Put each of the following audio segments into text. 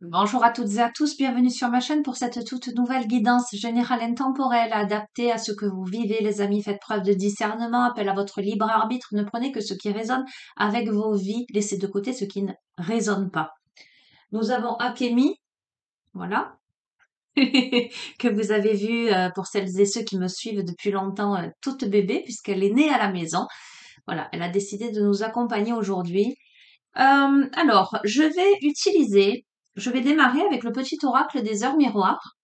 Bonjour à toutes et à tous, bienvenue sur ma chaîne pour cette toute nouvelle guidance générale intemporelle adaptée à ce que vous vivez, les amis. Faites preuve de discernement, appel à votre libre arbitre, ne prenez que ce qui résonne avec vos vies, laissez de côté ce qui ne résonne pas. Nous avons Akemi, voilà, que vous avez vu pour celles et ceux qui me suivent depuis longtemps, toute bébé, puisqu'elle est née à la maison. Voilà, elle a décidé de nous accompagner aujourd'hui. Alors, je vais démarrer avec le petit oracle des heures miroirs.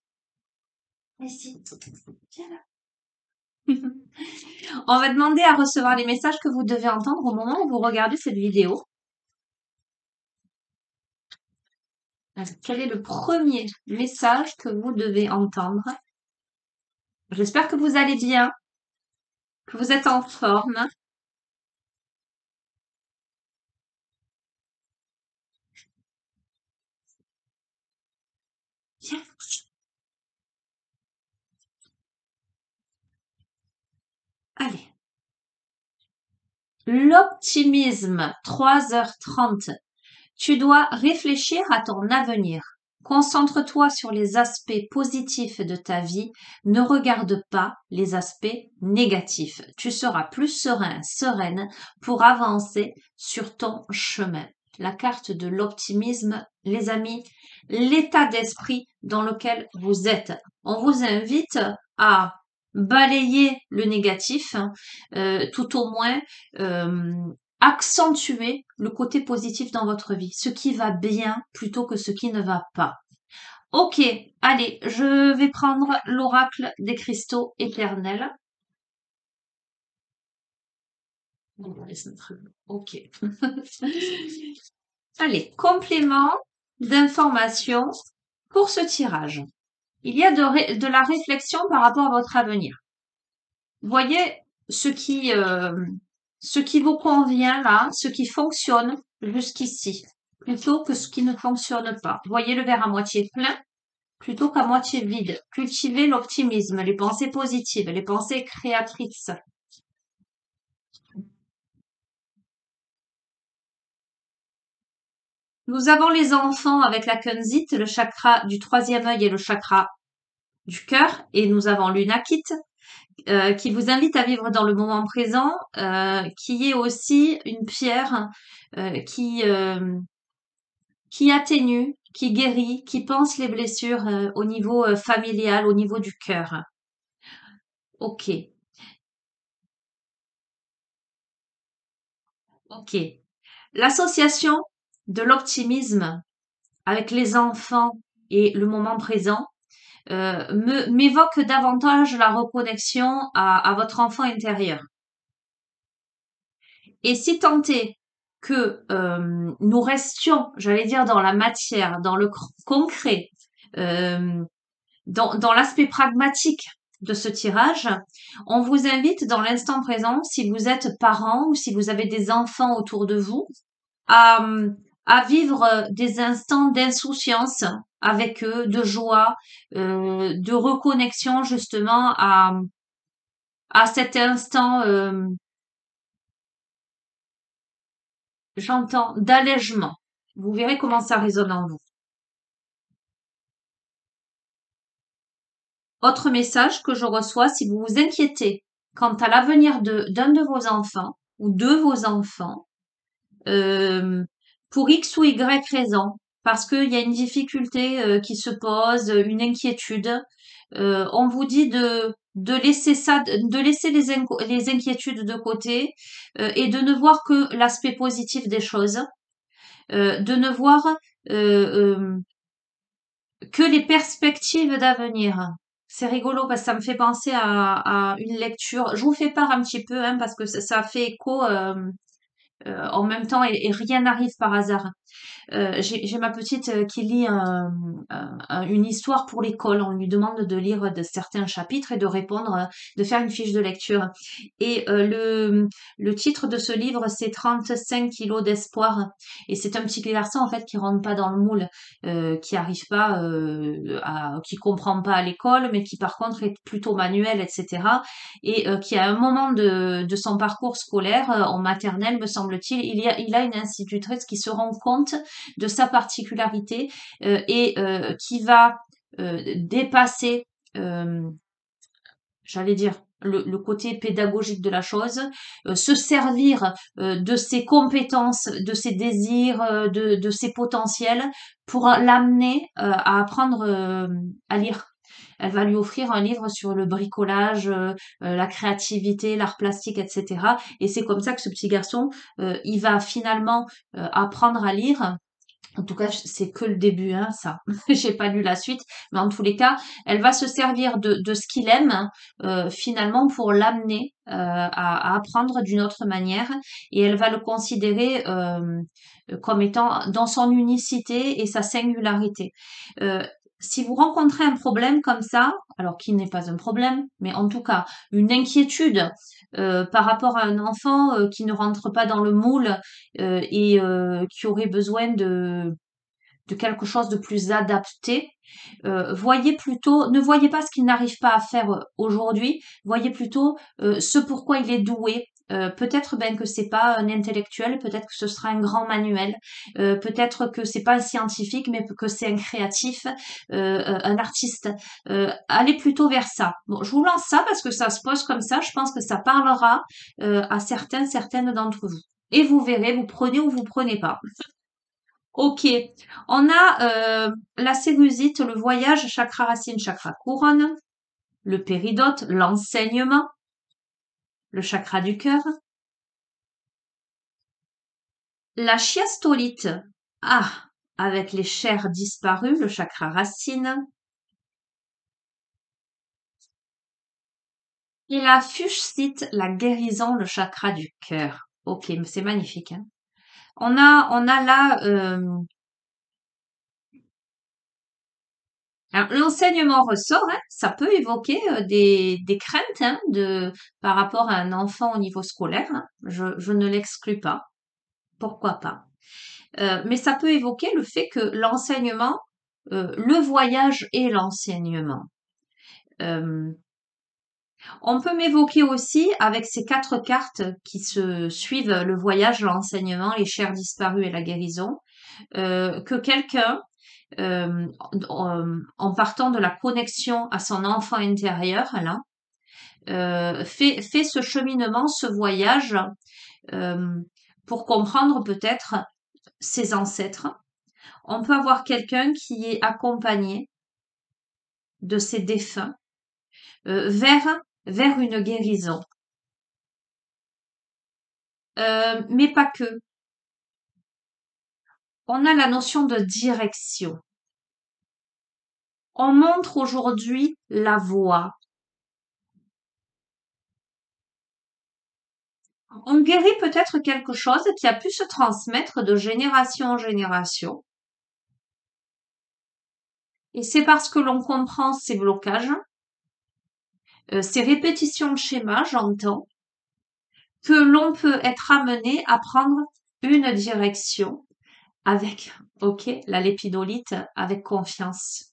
Ici, viens là. On va demander à recevoir les messages que vous devez entendre au moment où vous regardez cette vidéo. Alors, quel est le premier message que vous devez entendre? J'espère que vous allez bien, que vous êtes en forme. Viens. Allez. L'optimisme, 3h30. Tu dois réfléchir à ton avenir. Concentre-toi sur les aspects positifs de ta vie. Ne regarde pas les aspects négatifs. Tu seras plus serein, sereine pour avancer sur ton chemin. La carte de l'optimisme, les amis, l'état d'esprit dans lequel vous êtes. On vous invite à balayer le négatif, tout au moins accentuer le côté positif dans votre vie, ce qui va bien plutôt que ce qui ne va pas. Ok, allez, je vais prendre l'oracle des cristaux éternels. Ok. Allez, complément d'information pour ce tirage. Il y a de la réflexion par rapport à votre avenir. Voyez ce qui vous convient là, ce qui fonctionne jusqu'ici, plutôt que ce qui ne fonctionne pas. Voyez le verre à moitié plein plutôt qu'à moitié vide. Cultivez l'optimisme, les pensées positives, les pensées créatrices. Nous avons les enfants avec la Kunzit, le chakra du troisième œil et le chakra du cœur, et nous avons l'Unakit, qui vous invite à vivre dans le moment présent, qui est aussi une pierre qui atténue, qui guérit, qui pense les blessures au niveau familial, au niveau du cœur. Ok, ok. L'association de l'optimisme avec les enfants et le moment présent m'évoque davantage la reconnexion à votre enfant intérieur. Et si tant est que nous restions, j'allais dire, dans la matière, dans le concret, euh, dans l'aspect pragmatique de ce tirage, on vous invite dans l'instant présent, si vous êtes parent ou si vous avez des enfants autour de vous, à, à vivre des instants d'insouciance avec eux, de joie, de reconnexion justement à cet instant, j'entends, d'allègement. Vous verrez comment ça résonne en vous. Autre message que je reçois, si vous vous inquiétez quant à l'avenir d'un de vos enfants ou de vos enfants, euh, pour X ou Y raison, parce qu'il y a une difficulté qui se pose, une inquiétude, on vous dit de laisser ça, de laisser les inquiétudes de côté et de ne voir que l'aspect positif des choses, de ne voir euh, euh, que les perspectives d'avenir. C'est rigolo parce que ça me fait penser à une lecture. Je vous fais part un petit peu hein, parce que ça fait écho en même temps et rien n'arrive par hasard. J'ai ma petite qui lit une histoire pour l'école. On lui demande de lire de certains chapitres et de répondre, de faire une fiche de lecture. Et le titre de ce livre, c'est 35 kilos d'espoir. Et c'est un petit garçon en fait qui rentre pas dans le moule, qui arrive pas, qui comprend pas à l'école, mais qui par contre est plutôt manuel, etc. Et qui à un moment de son parcours scolaire, en maternelle, me semble-t-il, il a une institutrice qui se rend compte compte de sa particularité et qui va dépasser, j'allais dire, le côté pédagogique de la chose, se servir de ses compétences, de ses désirs, de ses potentiels pour l'amener à apprendre à lire. Elle va lui offrir un livre sur le bricolage, la créativité, l'art plastique, etc. Et c'est comme ça que ce petit garçon, il va finalement apprendre à lire. En tout cas, c'est que le début, hein, ça. J'ai pas lu la suite, mais en tous les cas, elle va se servir de ce qu'il aime finalement pour l'amener à apprendre d'une autre manière, et elle va le considérer comme étant dans son unicité et sa singularité. Euh, Si vous rencontrez un problème comme ça, alors qui n'est pas un problème, mais en tout cas une inquiétude par rapport à un enfant qui ne rentre pas dans le moule et qui aurait besoin de quelque chose de plus adapté, voyez plutôt, ne voyez pas ce qu'il n'arrive pas à faire aujourd'hui, voyez plutôt ce pourquoi il est doué. Peut-être ben que c'est pas un intellectuel, peut-être que ce sera un grand manuel, peut-être que c'est pas un scientifique, mais que c'est un créatif, un artiste. Allez plutôt vers ça. Bon, je vous lance ça parce que ça se pose comme ça. Je pense que ça parlera à certaines d'entre vous. Et vous verrez, vous prenez ou vous prenez pas. Ok, on a la cellulite, le voyage, chakra racine, chakra couronne, le péridote, l'enseignement, le chakra du cœur, la chiastolite, ah, avec les chairs disparues, le chakra racine, et la fuchsite, la guérison, le chakra du cœur. Ok, mais c'est magnifique, hein. On a là alors, l'enseignement ressort, hein, ça peut évoquer des craintes hein, par rapport à un enfant au niveau scolaire. Hein. Je ne l'exclus pas. Pourquoi pas? Mais ça peut évoquer le fait que l'enseignement, le voyage et l'enseignement. Euh, on peut m'évoquer aussi avec ces quatre cartes qui se suivent le voyage, l'enseignement, les chairs disparues et la guérison, que quelqu'un en partant de la connexion à son enfant intérieur, là, fait ce cheminement, ce voyage, euh, pour comprendre peut-être ses ancêtres. On peut avoir quelqu'un qui est accompagné de ses défunts vers une guérison. Mais pas que. On a la notion de direction. On montre aujourd'hui la voie. On guérit peut-être quelque chose qui a pu se transmettre de génération en génération. Et c'est parce que l'on comprend ces blocages, ces répétitions de schémas, j'entends, que l'on peut être amené à prendre une direction avec, ok, la lépidolite, avec confiance.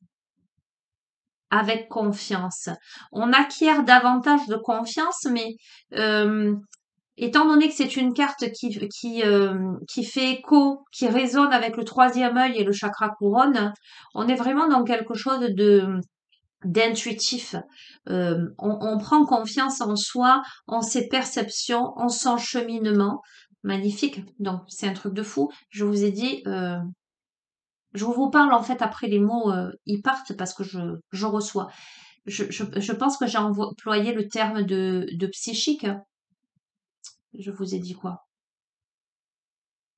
Avec confiance. On acquiert davantage de confiance, mais étant donné que c'est une carte qui fait écho, qui résonne avec le troisième œil et le chakra couronne, on est vraiment dans quelque chose d'intuitif. On prend confiance en soi, en ses perceptions, en son cheminement. Magnifique. Donc, c'est un truc de fou. Je vous ai dit, je vous parle en fait après les mots, ils partent parce que je reçois. Je pense que j'ai employé le terme de psychique. Je vous ai dit quoi?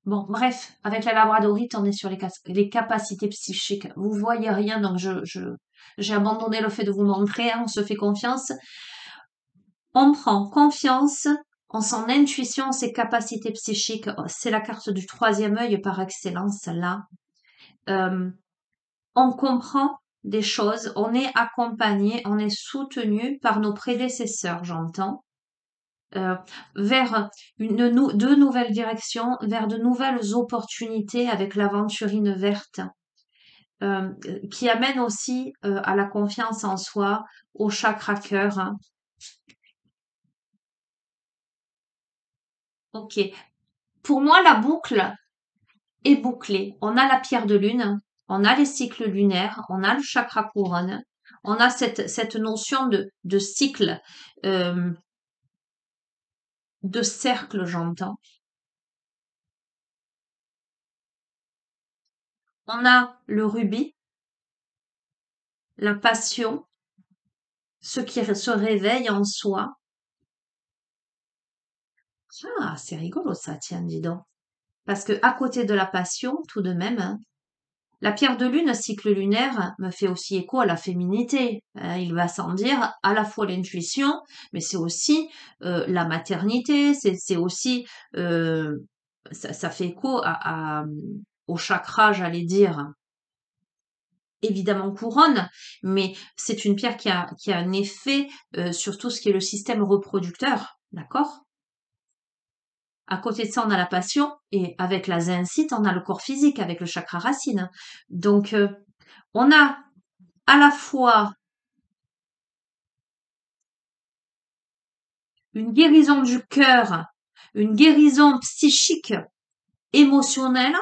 Bon, bref, avec la labradorite, on est sur les capacités psychiques. Vous voyez rien, donc j'ai abandonné le fait de vous montrer, hein, on se fait confiance. On prend confiance en son intuition, ses capacités psychiques. C'est la carte du troisième œil par excellence, là. Euh, on comprend des choses, on est accompagné, on est soutenu par nos prédécesseurs, j'entends, euh, vers de nouvelles directions, vers de nouvelles opportunités avec l'aventurine verte, euh, qui amène aussi à la confiance en soi, au chakra cœur. Hein. Ok. Pour moi, la boucle, est bouclé. On a la pierre de lune, on a les cycles lunaires, on a le chakra couronne, on a cette notion de cycle, euh, de cercle, j'entends. On a le rubis, la passion, ce qui se réveille en soi. Ah, c'est rigolo ça, tiens, dis donc. Parce que à côté de la passion, tout de même, hein, la pierre de lune, cycle lunaire, me fait aussi écho à la féminité. Il va sans dire à la fois l'intuition, mais c'est aussi la maternité, c'est aussi euh, ça fait écho au chakra, j'allais dire, évidemment couronne, mais c'est une pierre qui a un effet sur tout ce qui est le système reproducteur, d'accord? À côté de ça, on a la passion et avec la zincite, on a le corps physique avec le chakra racine. Donc, on a à la fois une guérison du cœur, une guérison psychique, émotionnelle,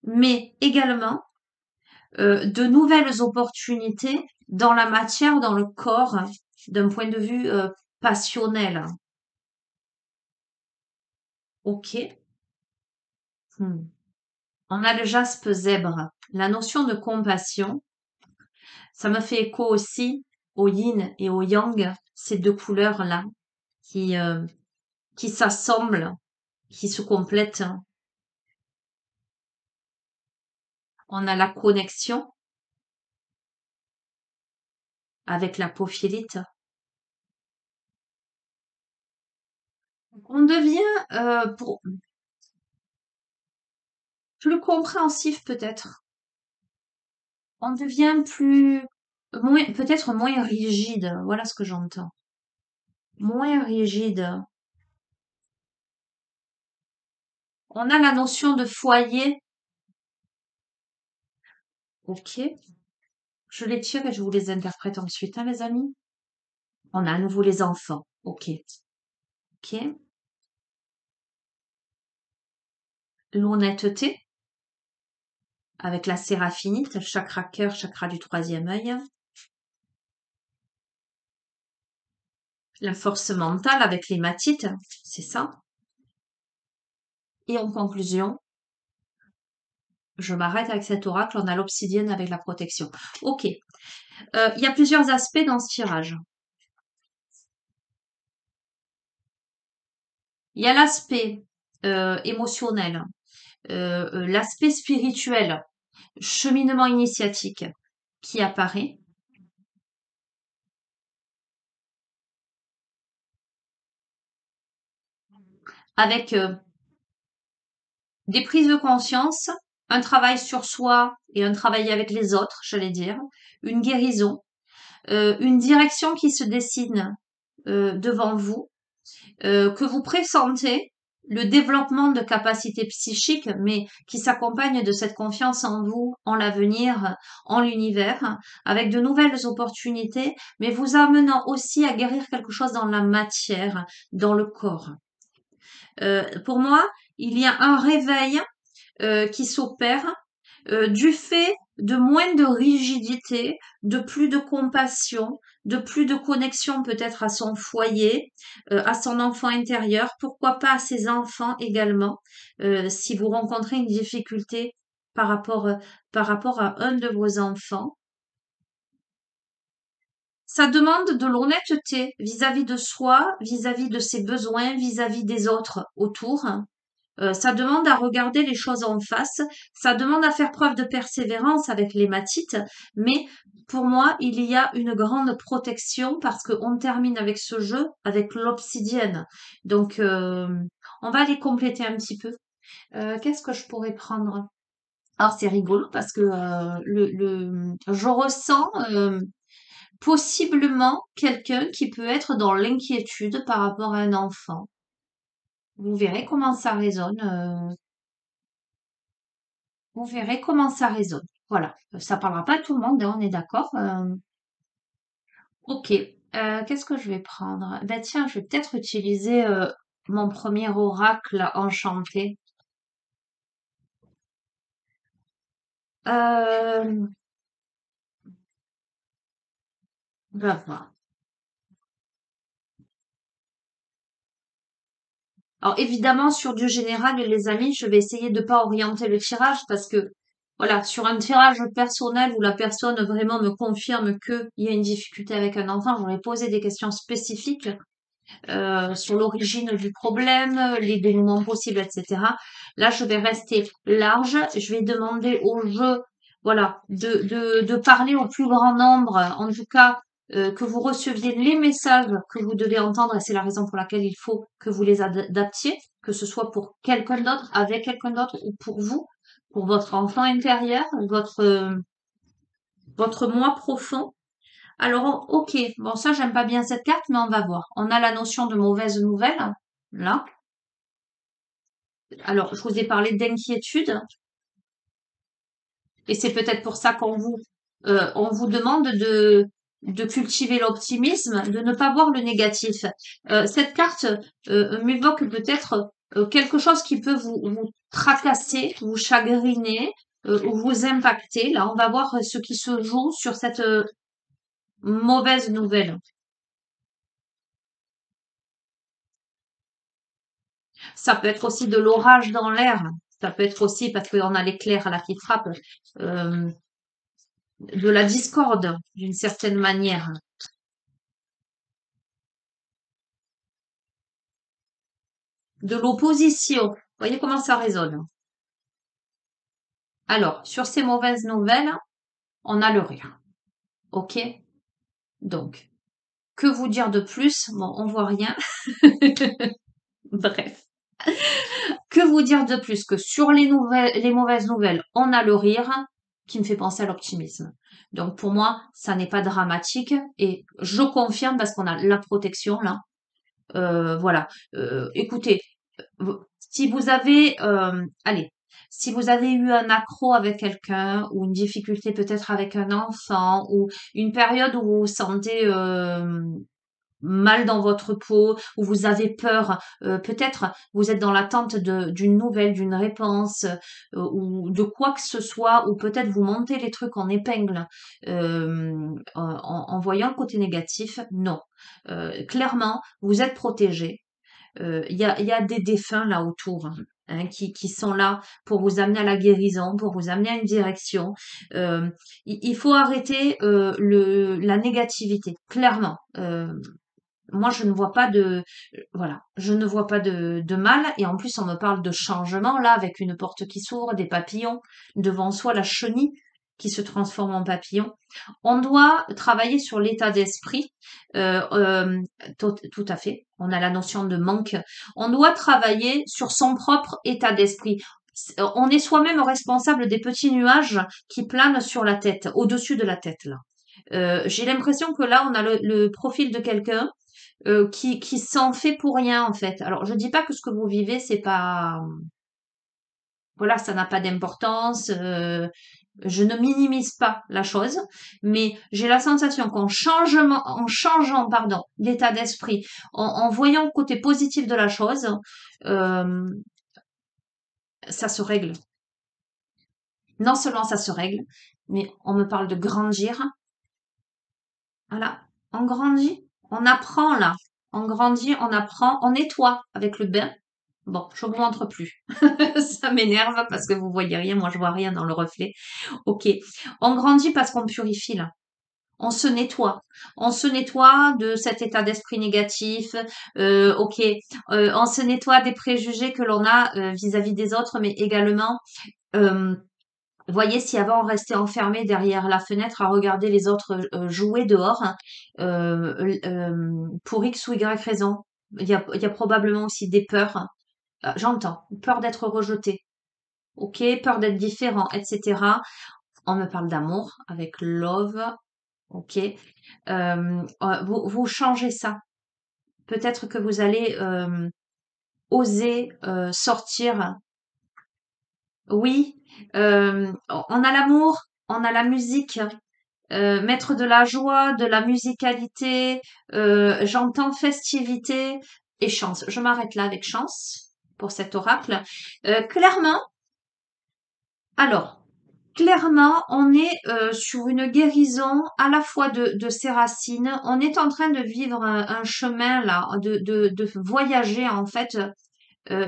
mais également de nouvelles opportunités dans la matière, dans le corps, d'un point de vue passionnel. Ok. Hmm. On a le jaspe zèbre. La notion de compassion, ça me fait écho aussi au yin et au yang, ces deux couleurs-là qui, euh, qui s'assemblent, qui se complètent. On a la connexion avec la pophilite. On devient plus compréhensif peut-être. On devient peut-être moins rigide. Voilà ce que j'entends. Moins rigide. On a la notion de foyer. Ok. Je les tire et je vous les interprète ensuite, hein, les amis. On a à nouveau les enfants. Ok. Ok. L'honnêteté avec la séraphinite, chakra cœur, chakra du troisième œil. La force mentale avec l'hématite, c'est ça. Et en conclusion, je m'arrête avec cet oracle. On a l'obsidienne avec la protection. Ok. Il y a plusieurs aspects dans ce tirage. Il y a l'aspect émotionnel, l'aspect spirituel, cheminement initiatique qui apparaît avec des prises de conscience, un travail sur soi et un travail avec les autres, j'allais dire, une guérison, une direction qui se dessine devant vous, que vous pressentez, le développement de capacités psychiques, mais qui s'accompagne de cette confiance en vous, en l'avenir, en l'univers, avec de nouvelles opportunités, mais vous amenant aussi à guérir quelque chose dans la matière, dans le corps. Pour moi, il y a un réveil qui s'opère du fait de moins de rigidité, de plus de compassion, de plus de connexion peut-être à son foyer, à son enfant intérieur, pourquoi pas à ses enfants également, si vous rencontrez une difficulté par rapport, euh, par rapport à un de vos enfants. Ça demande de l'honnêteté vis-à-vis de soi, vis-à-vis de ses besoins, vis-à-vis des autres autour. Ça demande à regarder les choses en face, ça demande à faire preuve de persévérance avec l'hématite, mais pour moi, il y a une grande protection parce qu'on termine avec ce jeu avec l'obsidienne. Donc, on va les compléter un petit peu. Qu'est-ce que je pourrais prendre? Alors, c'est rigolo parce que je ressens possiblement quelqu'un qui peut être dans l'inquiétude par rapport à un enfant. Vous verrez comment ça résonne. Vous verrez comment ça résonne. Voilà, ça parlera pas à tout le monde, hein, on est d'accord. Ok, qu'est-ce que je vais prendre? Ben tiens, je vais peut-être utiliser mon premier oracle enchanté. Euh, ben voilà. Alors évidemment, sur du général, les amis, je vais essayer de pas orienter le tirage parce que voilà, sur un tirage personnel où la personne vraiment me confirme qu'il y a une difficulté avec un enfant, j'aurais posé des questions spécifiques sur l'origine du problème, les dénouements possibles, etc. Là, je vais rester large. Je vais demander au jeu, voilà, de parler au plus grand nombre, en tout cas, que vous receviez les messages que vous devez entendre, et c'est la raison pour laquelle il faut que vous les adaptiez, que ce soit pour quelqu'un d'autre, avec quelqu'un d'autre, ou pour vous, pour votre enfant intérieur, votre moi profond. Alors, ok, bon, ça, j'aime pas bien cette carte, mais on va voir. On a la notion de mauvaise nouvelle, là. Alors, je vous ai parlé d'inquiétude, et c'est peut-être pour ça on vous demande de cultiver l'optimisme, de ne pas voir le négatif. Cette carte m'évoque peut-être quelque chose qui peut vous tracasser, vous chagriner, ou vous impacter. Là, on va voir ce qui se joue sur cette mauvaise nouvelle. Ça peut être aussi de l'orage dans l'air. Ça peut être aussi, parce qu'on a l'éclair là qui frappe, euh, de la discorde d'une certaine manière. De l'opposition. Vous voyez comment ça résonne. Alors, sur ces mauvaises nouvelles, on a le rire. OK? Donc, que vous dire de plus? Bon, on voit rien. Bref. Que vous dire de plus que sur les mauvaises nouvelles, on a le rire qui me fait penser à l'optimisme. Donc pour moi, ça n'est pas dramatique et je confirme parce qu'on a la protection là. Voilà. Écoutez, si vous avez, allez, si vous avez eu un accro avec quelqu'un ou une difficulté peut-être avec un enfant ou une période où vous vous sentez mal dans votre peau, où vous avez peur, peut-être vous êtes dans l'attente d'une nouvelle, d'une réponse, ou de quoi que ce soit, ou peut-être vous montez les trucs en épingle, en voyant le côté négatif. Non. Clairement, vous êtes protégé. Il y a des défunts là autour. Hein, qui sont là pour vous amener à la guérison, pour vous amener à une direction. Il faut arrêter la négativité, clairement. Moi, je ne vois pas voilà, je ne vois pas de mal. Et en plus, on me parle de changement, là, avec une porte qui s'ouvre, des papillons, devant soi, la chenille qui se transforme en papillon. On doit travailler sur l'état d'esprit, tout à fait. On a la notion de manque. On doit travailler sur son propre état d'esprit. On est soi-même responsable des petits nuages qui planent sur la tête, au-dessus de la tête, là. J'ai l'impression que là, on a le profil de quelqu'un qui s'en fait pour rien en fait. Alors je dis pas que ce que vous vivez c'est pas voilà ça n'a pas d'importance. Je ne minimise pas la chose, mais j'ai la sensation en changeant pardon d'état d'esprit, en voyant le côté positif de la chose, euh, ça se règle. Non seulement ça se règle, mais on me parle de grandir. Voilà, on grandit, on apprend là. On grandit, on apprend, on nettoie avec le bain. Bon, je vous montre plus. Ça m'énerve parce que vous voyez rien, moi je vois rien dans le reflet. Ok. On grandit parce qu'on purifie là. On se nettoie. On se nettoie de cet état d'esprit négatif. Ok. On se nettoie des préjugés que l'on a vis-à-vis des autres, mais également euh, voyez, si avant on restait enfermé derrière la fenêtre à regarder les autres jouer dehors, hein, pour X ou Y raison, il y a probablement aussi des peurs. Hein. J'entends, peur d'être rejeté, ok, peur d'être différent, etc. On me parle d'amour avec love, ok. Vous changez ça. Peut-être que vous allez oser sortir. Oui, on a l'amour, on a la musique. Mettre de la joie, de la musicalité, j'entends festivité et chance. Je m'arrête là avec chance pour cet oracle. Clairement, alors, clairement, on est sur une guérison à la fois de ses racines. On est en train de vivre un chemin là, de voyager en fait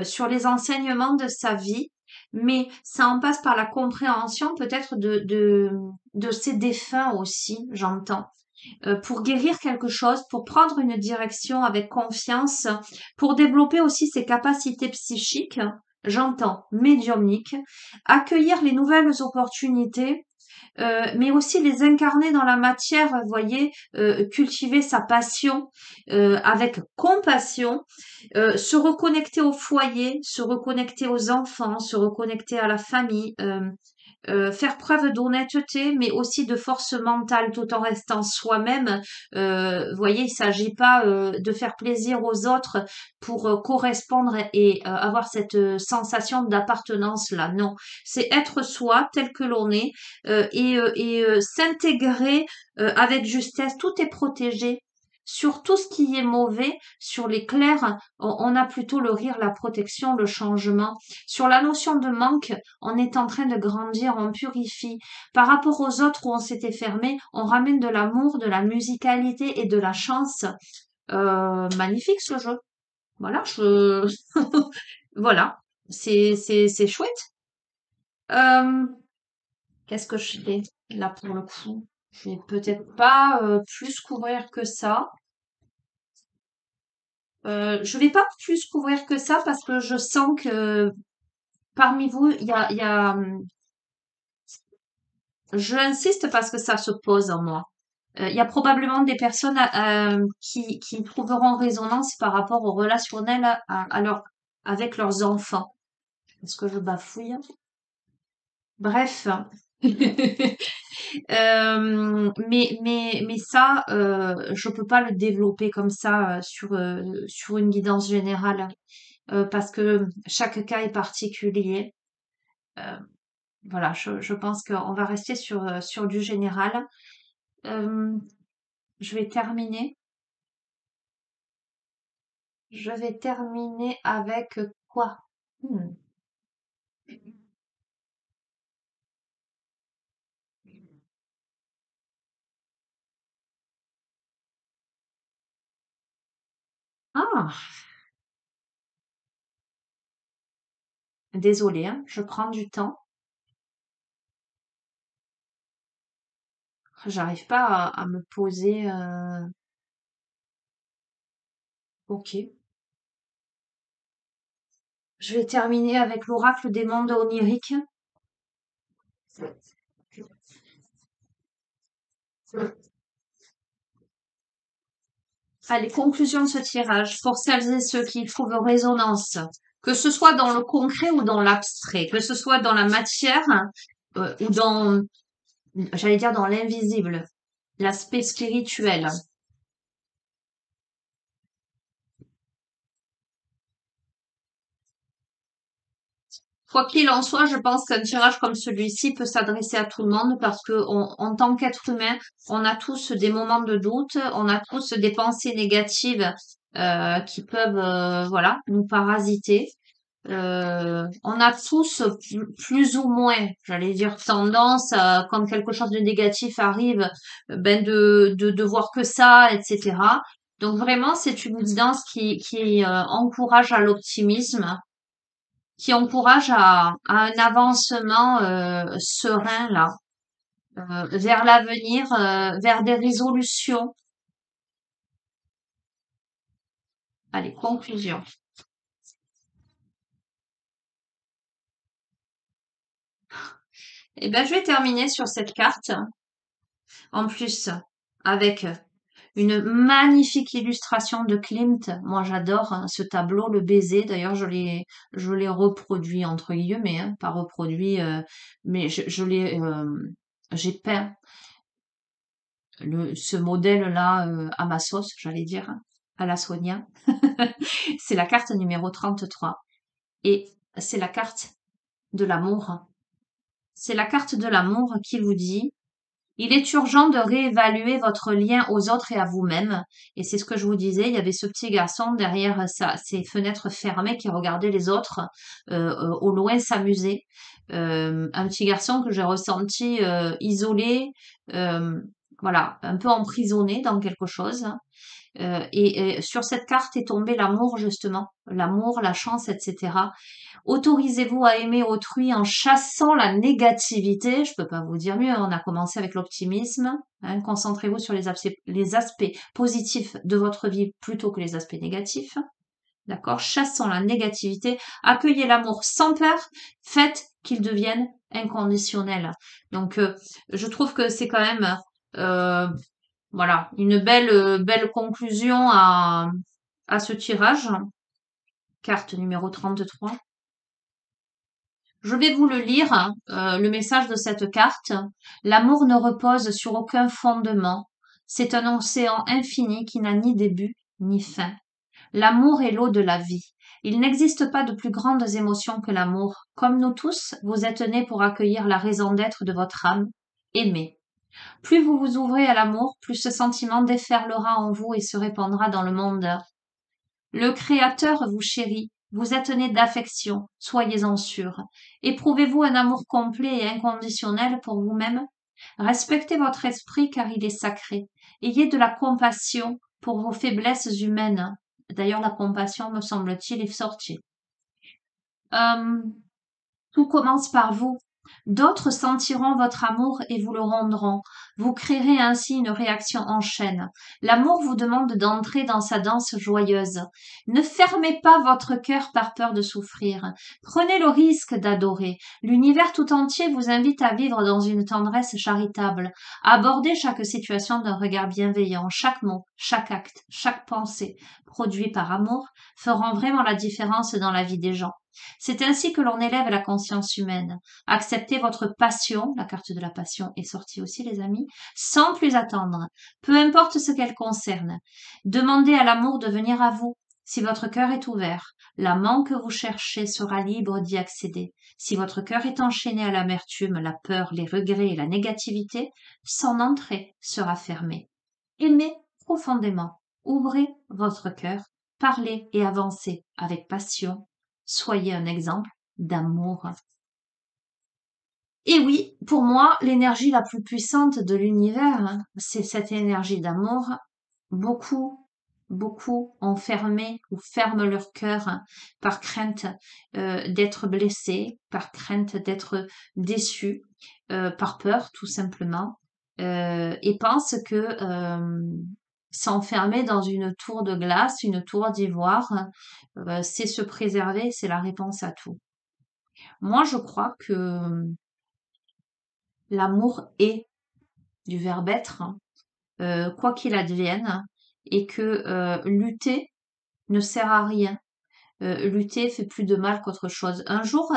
sur les enseignements de sa vie, mais ça en passe par la compréhension peut-être de ses défunts aussi, j'entends. Pour guérir quelque chose, pour prendre une direction avec confiance, pour développer aussi ses capacités psychiques, j'entends, médiumniques, accueillir les nouvelles opportunités, mais aussi les incarner dans la matière, vous voyez, cultiver sa passion avec compassion, se reconnecter au foyer, se reconnecter aux enfants, se reconnecter à la famille, faire preuve d'honnêteté, mais aussi de force mentale tout en restant soi-même. Vous voyez, il s'agit pas de faire plaisir aux autres pour correspondre et avoir cette sensation d'appartenance là. Non, c'est être soi tel que l'on est s'intégrer avec justesse. Tout est protégé. Sur tout ce qui est mauvais, sur les clairs, on a plutôt le rire, la protection, le changement. Sur la notion de manque, on est en train de grandir, on purifie. Par rapport aux autres où on s'était fermé, on ramène de l'amour, de la musicalité et de la chance. Magnifique ce jeu. Voilà, voilà, c'est chouette. Euh, Qu'est-ce que je fais là pour le coup? Je vais peut-être pas plus couvrir que ça. Je vais pas plus couvrir que ça parce que je sens que parmi vous, je insiste parce que ça se pose en moi. Il y a probablement des personnes qui trouveront résonance par rapport au relationnel avec leurs enfants. Est-ce que je bafouille? Bref. Mais ça, je peux pas le développer comme ça sur une guidance générale parce que chaque cas est particulier. Euh, voilà, je pense qu'on va rester sur du général. Euh, je vais terminer. Je vais terminer avec quoi? Hmm. Ah, désolée, hein, je prends du temps. J'arrive pas à me poser. Ok. Je vais terminer avec l'oracle des mondes oniriques. Allez, conclusion de ce tirage. Pour celles et ceux qui y trouvent résonance, que ce soit dans le concret ou dans l'abstrait, que ce soit dans la matière ou dans, j'allais dire, dans l'invisible, l'aspect spirituel. Quoi qu'il en soit, je pense qu'un tirage comme celui-ci peut s'adresser à tout le monde parce que en tant qu'être humain, on a tous des moments de doute, on a tous des pensées négatives qui peuvent, voilà, nous parasiter. On a tous plus ou moins, j'allais dire, tendance quand quelque chose de négatif arrive, ben de voir que ça, etc. Donc vraiment, c'est une guidance qui encourage à l'optimisme, qui encourage à un avancement serein là, vers l'avenir, vers des résolutions. Allez, conclusion. Eh ben, je vais terminer sur cette carte. En plus, avec une magnifique illustration de Klimt. Moi, j'adore hein, ce tableau, le baiser. D'ailleurs, je l'ai reproduit entre guillemets, hein, pas reproduit, mais j'ai peint ce modèle-là à ma sauce, j'allais dire, à la Sonia. C'est la carte numéro 33. Et c'est la carte de l'amour. C'est la carte de l'amour qui vous dit il est urgent de réévaluer votre lien aux autres et à vous-même. Et c'est ce que je vous disais, il y avait ce petit garçon derrière ses fenêtres fermées qui regardait les autres au loin s'amuser. un petit garçon que j'ai ressenti isolé, euh, voilà, un peu emprisonné dans quelque chose. Et sur cette carte est tombé l'amour justement, l'amour, la chance, etc. Autorisez-vous à aimer autrui en chassant la négativité. Je peux pas vous dire mieux. On a commencé avec l'optimisme. Hein. Concentrez-vous sur les aspects positifs de votre vie plutôt que les aspects négatifs. D'accord? Chassons la négativité. Accueillez l'amour sans peur. Faites qu'il devienne inconditionnel. Donc, je trouve que c'est quand même, euh, voilà, une belle conclusion à ce tirage. Carte numéro 33. Je vais vous le lire, hein, le message de cette carte. L'amour ne repose sur aucun fondement. C'est un océan infini qui n'a ni début ni fin. L'amour est l'eau de la vie. Il n'existe pas de plus grandes émotions que l'amour. Comme nous tous, vous êtes nés pour accueillir la raison d'être de votre âme. Aimez. Plus vous vous ouvrez à l'amour, plus ce sentiment déferlera en vous et se répandra dans le monde. Le Créateur vous chérit, vous êtes né d'affection, soyez-en sûrs. Éprouvez-vous un amour complet et inconditionnel pour vous-même? Respectez votre esprit car il est sacré. Ayez de la compassion pour vos faiblesses humaines. D'ailleurs, la compassion, me semble-t-il, est sortie. Euh, Tout commence par vous. D'autres sentiront votre amour et vous le rendront. Vous créerez ainsi une réaction en chaîne. L'amour vous demande d'entrer dans sa danse joyeuse. Ne fermez pas votre cœur par peur de souffrir. Prenez le risque d'adorer. L'univers tout entier vous invite à vivre dans une tendresse charitable. Abordez chaque situation d'un regard bienveillant. Chaque mot, chaque acte, chaque pensée produit par amour feront vraiment la différence dans la vie des gens. C'est ainsi que l'on élève la conscience humaine. Acceptez votre passion, la carte de la passion est sortie aussi les amis, sans plus attendre, peu importe ce qu'elle concerne. Demandez à l'amour de venir à vous. Si votre cœur est ouvert, l'amant que vous cherchez sera libre d'y accéder. Si votre cœur est enchaîné à l'amertume, la peur, les regrets et la négativité, son entrée sera fermée. Aimez profondément, ouvrez votre cœur, parlez et avancez avec passion. Soyez un exemple d'amour. Et oui, pour moi, l'énergie la plus puissante de l'univers, hein, c'est cette énergie d'amour. Beaucoup, beaucoup ont fermé ou ferment leur cœur hein, par crainte d'être blessés, par crainte d'être déçus, par peur tout simplement, et pensent que s'enfermer dans une tour de glace, une tour d'ivoire, c'est se préserver, c'est la réponse à tout. Moi, je crois que l'amour est du verbe être, quoi qu'il advienne, et que lutter ne sert à rien. Lutter fait plus de mal qu'autre chose. Un jour,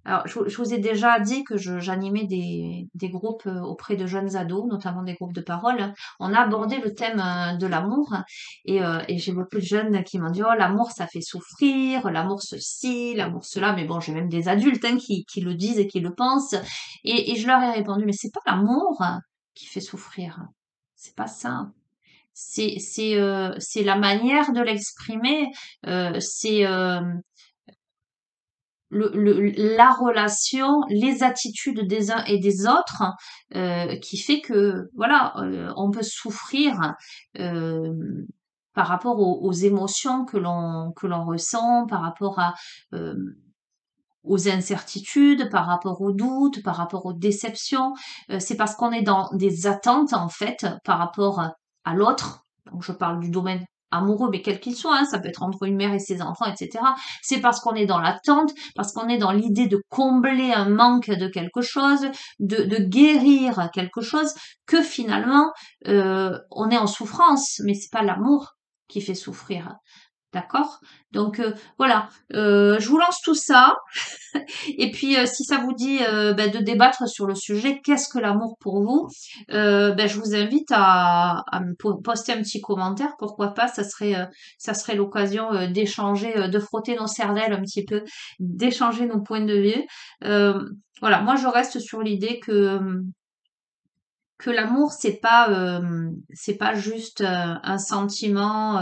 alors je vous ai déjà dit que j'animais des groupes auprès de jeunes ados, notamment des groupes de parole. On a abordé le thème de l'amour et j'ai beaucoup de jeunes qui m'ont dit oh l'amour ça fait souffrir, l'amour ceci, l'amour cela. Mais bon j'ai même des adultes hein, qui le disent et qui le pensent et je leur ai répondu mais c'est pas l'amour qui fait souffrir, c'est pas ça. C'est la manière de l'exprimer, c'est la relation, les attitudes des uns et des autres qui fait que voilà, on peut souffrir euh, par rapport aux émotions que l'on ressent, par rapport euh, aux incertitudes, par rapport aux doutes, par rapport aux déceptions. C'est parce qu'on est dans des attentes en fait par rapport à l'autre. Donc je parle du domaine amoureux, mais quel qu'il soit, hein, ça peut être entre une mère et ses enfants, etc. C'est parce qu'on est dans l'attente, parce qu'on est dans l'idée de combler un manque de quelque chose, de guérir quelque chose, que finalement on est en souffrance, mais c'est pas l'amour qui fait souffrir. D'accord? Donc voilà, je vous lance tout ça. Et puis, si ça vous dit de débattre sur le sujet, qu'est-ce que l'amour pour vous je vous invite à me poster un petit commentaire. Pourquoi pas, ça serait l'occasion d'échanger, de frotter nos cervelles un petit peu, d'échanger nos points de vue. Euh, voilà, moi je reste sur l'idée que l'amour c'est pas juste un sentiment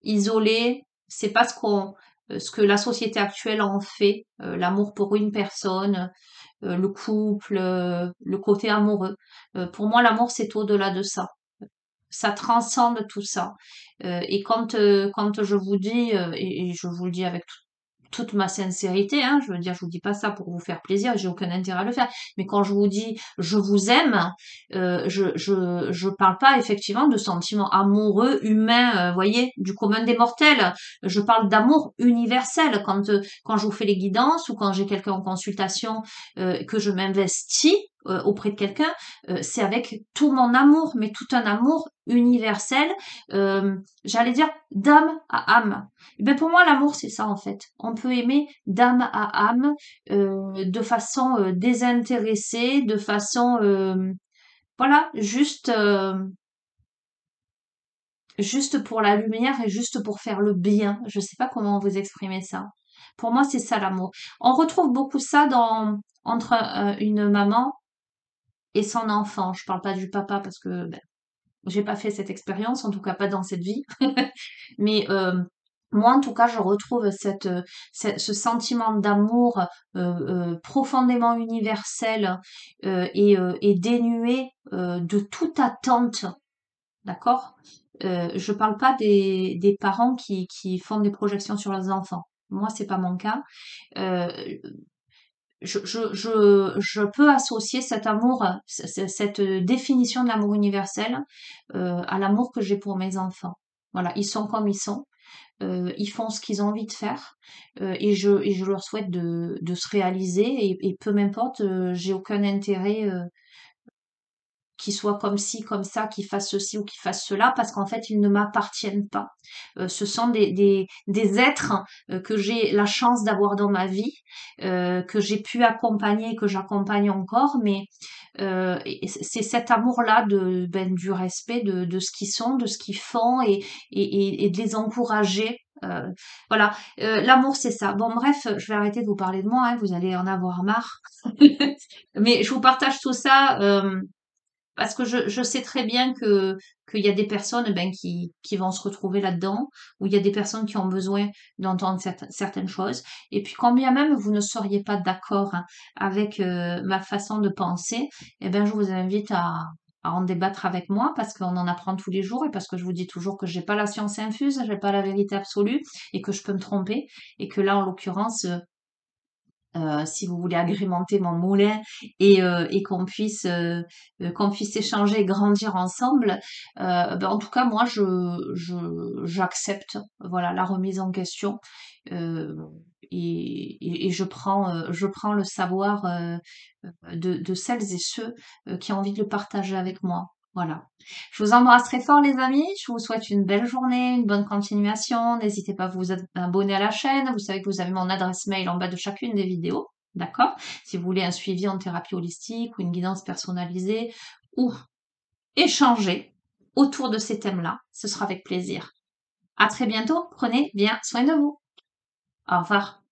isolé. C'est pas ce qu'on ce que la société actuelle en fait, l'amour pour une personne, le couple, le côté amoureux. Pour moi, l'amour, c'est au-delà de ça. Ça transcende tout ça. Et quand je vous dis, et je vous le dis avec toute ma sincérité, hein, je veux dire, je vous dis pas ça pour vous faire plaisir, j'ai aucun intérêt à le faire. Mais quand je vous dis je vous aime, je parle pas effectivement de sentiments amoureux humains, voyez, du commun des mortels. Je parle d'amour universel. Quand je vous fais les guidances ou quand j'ai quelqu'un en consultation, que je m'investis auprès de quelqu'un, c'est avec tout mon amour, mais tout un amour universel, j'allais dire d'âme à âme. Et ben pour moi, l'amour, c'est ça en fait. On peut aimer d'âme à âme, de façon désintéressée, de façon, voilà, juste pour la lumière et juste pour faire le bien. Je sais pas comment vous exprimer ça. Pour moi, c'est ça l'amour. On retrouve beaucoup ça entre une maman et son enfant. Je parle pas du papa parce que ben, j'ai pas fait cette expérience, en tout cas pas dans cette vie. Mais moi, en tout cas, je retrouve ce sentiment d'amour profondément universel et dénué de toute attente, d'accord? Je parle pas des parents qui font des projections sur leurs enfants. Moi, c'est pas mon cas. Euh, je peux associer cet amour, cette définition de l'amour universel à l'amour que j'ai pour mes enfants. Voilà, ils sont comme ils sont, ils font ce qu'ils ont envie de faire et je leur souhaite de se réaliser et peu m'importe, j'ai aucun intérêt qui soit comme ci, comme ça, qui fassent ceci ou qui fassent cela, parce qu'en fait, ils ne m'appartiennent pas. Ce sont des êtres que j'ai la chance d'avoir dans ma vie, que j'ai pu accompagner, que j'accompagne encore, mais c'est cet amour-là du respect de ce qu'ils sont, de ce qu'ils font et de les encourager. Voilà, l'amour c'est ça. Bon bref, je vais arrêter de vous parler de moi, hein, vous allez en avoir marre. Mais je vous partage tout ça. Parce que je sais très bien qu'il y a des personnes ben, qui vont se retrouver là-dedans, ou il y a des personnes qui ont besoin d'entendre certaines choses. Et puis quand bien même vous ne seriez pas d'accord hein, avec ma façon de penser, eh ben je vous invite à en débattre avec moi parce qu'on en apprend tous les jours et parce que je vous dis toujours que j'ai pas la science infuse, j'ai pas la vérité absolue et que je peux me tromper et que là en l'occurrence si vous voulez agrémenter mon moulin et qu'on puisse échanger et grandir ensemble. Ben, en tout cas, moi, j'accepte voilà la remise en question euh, et je prends le savoir de celles et ceux qui ont envie de le partager avec moi. Voilà. Je vous embrasse très fort les amis. Je vous souhaite une belle journée, une bonne continuation. N'hésitez pas à vous abonner à la chaîne. Vous savez que vous avez mon adresse mail en bas de chacune des vidéos. D'accord? Si vous voulez un suivi en thérapie holistique ou une guidance personnalisée ou échanger autour de ces thèmes-là, ce sera avec plaisir. À très bientôt. Prenez bien soin de vous. Au revoir.